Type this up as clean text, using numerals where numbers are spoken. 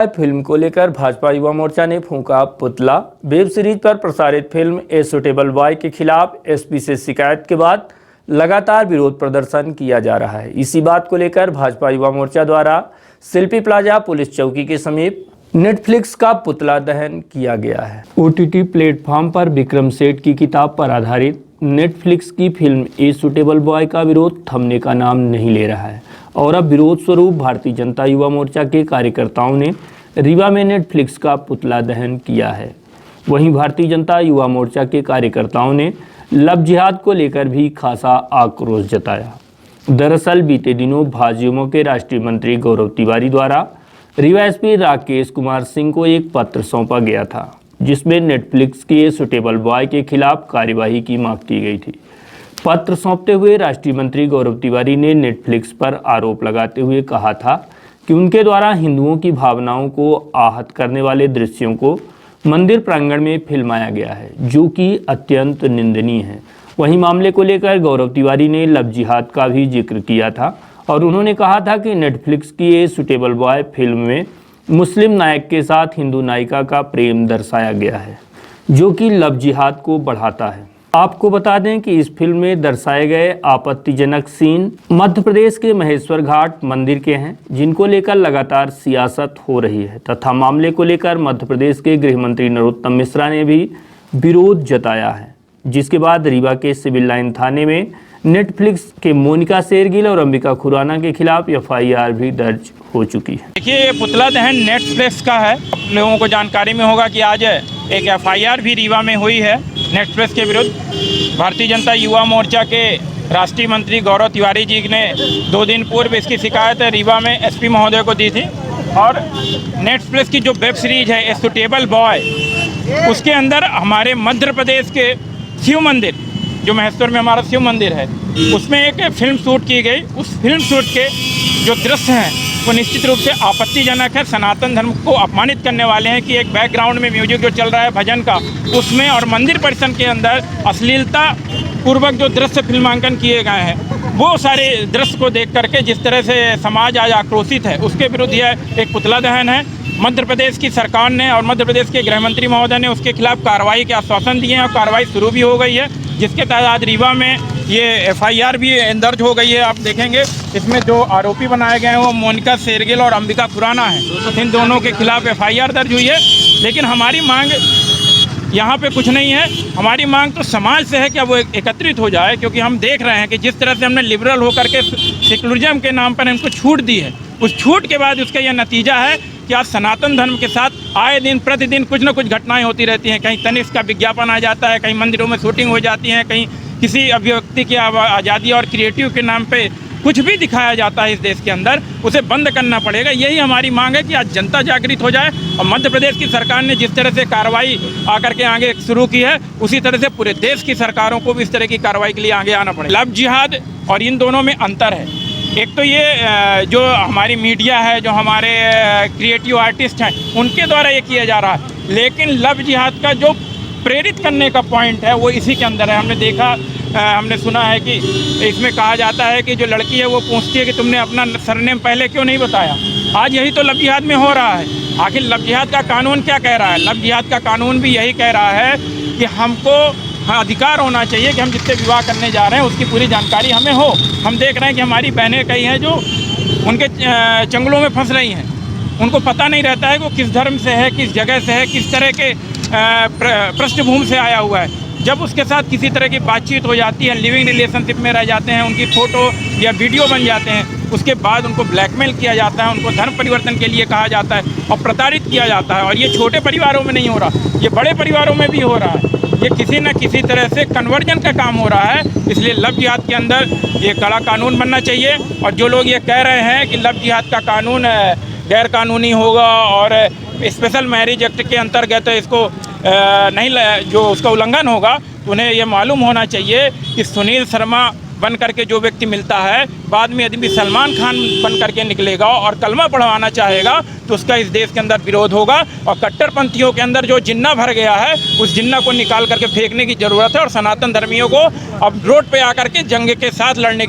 Film को लेकर भाजपा युवा मोर्चा ने फूंका पुतला। वेब सीरीज पर प्रसारित फिल्म ए सुटेबल बॉय के खिलाफ एसपी से शिकायत के बाद लगातार विरोध प्रदर्शन किया जा रहा है। इसी बात को लेकर भाजपा युवा मोर्चा द्वारा शिल्पी प्लाजा पुलिस चौकी के समीप नेटफ्लिक्स का पुतला दहन किया गया है। ओटीटी प्लेटफॉर्म पर विक्रम सेठ की किताब पर आधारित नेटफ्लिक्स की फिल्म ए सुटेबल बॉय का विरोध थमने का नाम नहीं ले रहा है और अब विरोध स्वरूप भारतीय जनता युवा मोर्चा के कार्यकर्ताओं ने रीवा में नेटफ्लिक्स का पुतला दहन किया है। वहीं भारतीय जनता युवा मोर्चा के कार्यकर्ताओं ने लव जिहाद को लेकर भी खासा आक्रोश जताया। दरअसल बीते दिनों भाजयुमो के राष्ट्रीय मंत्री गौरव तिवारी द्वारा रीवा एसपी राकेश कुमार सिंह को एक पत्र सौंपा गया था, जिसमें नेटफ्लिक्स के सुटेबल बॉय के खिलाफ कार्यवाही की मांग की गई थी। पत्र सौंपते हुए राष्ट्रीय मंत्री गौरव तिवारी ने नेटफ्लिक्स पर आरोप लगाते हुए कहा था कि उनके द्वारा हिंदुओं की भावनाओं को आहत करने वाले दृश्यों को मंदिर प्रांगण में फिल्माया गया है, जो कि अत्यंत निंदनीय है। वहीं मामले को लेकर गौरव तिवारी ने लव जिहाद का भी जिक्र किया था और उन्होंने कहा था कि नेटफ्लिक्स की ये सुटेबल बॉय फिल्म में मुस्लिम नायक के साथ हिंदू नायिका का प्रेम दर्शाया गया है, जो कि लव जिहाद को बढ़ाता है। आपको बता दें कि इस फिल्म में दर्शाए गए आपत्तिजनक सीन मध्य प्रदेश के महेश्वर घाट मंदिर के हैं, जिनको लेकर लगातार सियासत हो रही है तथा मामले को लेकर मध्य प्रदेश के गृह मंत्री नरोत्तम मिश्रा ने भी विरोध जताया है, जिसके बाद रीवा के सिविल लाइन थाने में नेटफ्लिक्स के मोनिका शेरगिल और अंबिका खुराना के खिलाफ एफआईआर भी दर्ज हो चुकी है। देखिए, ये पुतला दहन नेटफ्लिक्स का है। आप लोगों को जानकारी में होगा कि आज एक एफआईआर भी रीवा में हुई है नेटफ्लिक्स के विरुद्ध। भारतीय जनता युवा मोर्चा के राष्ट्रीय मंत्री गौरव तिवारी जी ने 2 दिन पूर्व इसकी शिकायत रीवा में एसपी महोदय को दी थी और नेटफ्लिक्स की जो वेब सीरीज है ए सुटेबल बॉय, उसके अंदर हमारे मध्य प्रदेश के शिव मंदिर, जो महेश्वर में हमारा शिव मंदिर है, उसमें एक फिल्म शूट की गई। उस फिल्म शूट के जो दृश्य हैं वो निश्चित रूप से आपत्तिजनक है, सनातन धर्म को अपमानित करने वाले हैं कि एक बैकग्राउंड में म्यूजिक जो चल रहा है भजन का, उसमें और मंदिर परिसर के अंदर अश्लीलता पूर्वक जो दृश्य फिल्मांकन किए गए हैं, वो सारे दृश्य को देख करके जिस तरह से समाज आज आक्रोशित है, उसके विरुद्ध यह एक पुतला दहन है। मध्य प्रदेश की सरकार ने और मध्य प्रदेश के गृह मंत्री महोदय ने उसके खिलाफ कार्रवाई के आश्वासन दिए हैं और कार्रवाई शुरू भी हो गई है, जिसके तहत आज रीवा में ये एफआईआर भी दर्ज हो गई है। आप देखेंगे इसमें जो आरोपी बनाए गए हैं वो मोनिका शेरगिल और अंबिका खुराना है। इन दोनों के खिलाफ एफआईआर दर्ज हुई है। लेकिन हमारी मांग यहाँ पे कुछ नहीं है, हमारी मांग तो समाज से है कि अब वो एकत्रित हो जाए, क्योंकि हम देख रहे हैं कि जिस तरह से हमने लिबरल होकर के सेकुलरिज्म के नाम पर इनको छूट दी है, उस छूट के बाद उसका यह नतीजा है कि आज सनातन धर्म के साथ आए दिन प्रतिदिन कुछ न कुछ घटनाएं होती रहती हैं। कहीं तनिष्क का विज्ञापन आ जाता है, कहीं मंदिरों में शूटिंग हो जाती है, कहीं किसी अभिव्यक्ति की आज़ादी और क्रिएटिव के नाम पे कुछ भी दिखाया जाता है इस देश के अंदर, उसे बंद करना पड़ेगा। यही हमारी मांग है कि आज जनता जागृत हो जाए और मध्य प्रदेश की सरकार ने जिस तरह से कार्रवाई आकर के आगे शुरू की है, उसी तरह से पूरे देश की सरकारों को भी इस तरह की कार्रवाई के लिए आगे आना पड़ेगा। लव जिहाद और इन दोनों में अंतर है। एक तो ये जो हमारी मीडिया है, जो हमारे क्रिएटिव आर्टिस्ट हैं, उनके द्वारा ये किया जा रहा है, लेकिन लव जिहाद का जो प्रेरित करने का पॉइंट है वो इसी के अंदर है। हमने देखा, हमने सुना है कि इसमें कहा जाता है कि जो लड़की है वो पूछती है कि तुमने अपना सरनेम पहले क्यों नहीं बताया। आज यही तो लव जिहाद में हो रहा है। आखिर लव जिहाद का कानून क्या कह रहा है? लव जिहाद का कानून भी यही कह रहा है कि हमको अधिकार होना चाहिए कि हम जिससे विवाह करने जा रहे हैं उसकी पूरी जानकारी हमें हो। हम देख रहे हैं कि हमारी बहनें कई हैं जो उनके चंगुलों में फंस रही हैं, उनको पता नहीं रहता है वो किस धर्म से है, किस जगह से है, किस तरह के पृष्ठभूमि से आया हुआ है। जब उसके साथ किसी तरह की बातचीत हो जाती है, लिविंग रिलेशनशिप में रह जाते हैं, उनकी फ़ोटो या वीडियो बन जाते हैं, उसके बाद उनको ब्लैकमेल किया जाता है, उनको धर्म परिवर्तन के लिए कहा जाता है और प्रताड़ित किया जाता है। और ये छोटे परिवारों में नहीं हो रहा, ये बड़े परिवारों में भी हो रहा है। ये किसी न किसी तरह से कन्वर्जन का काम हो रहा है। इसलिए लव जिहाद के अंदर ये कड़ा कानून बनना चाहिए। और जो लोग ये कह रहे हैं कि लव जिहाद का कानून गैर कानूनी होगा और स्पेशल मैरिज एक्ट के अंतर्गत इसको नहीं, जो उसका उल्लंघन होगा, तो उन्हें ये मालूम होना चाहिए कि सुनील शर्मा बन करके जो व्यक्ति मिलता है, बाद में यदि भी सलमान खान बन करके निकलेगा और कलमा पढ़वाना चाहेगा तो उसका इस देश के अंदर विरोध होगा। और कट्टरपंथियों के अंदर जो जिन्ना भर गया है, उस जिन्ना को निकाल करके फेंकने की ज़रूरत है और सनातन धर्मियों को अब रोड पे आकर के जंग के साथ लड़ने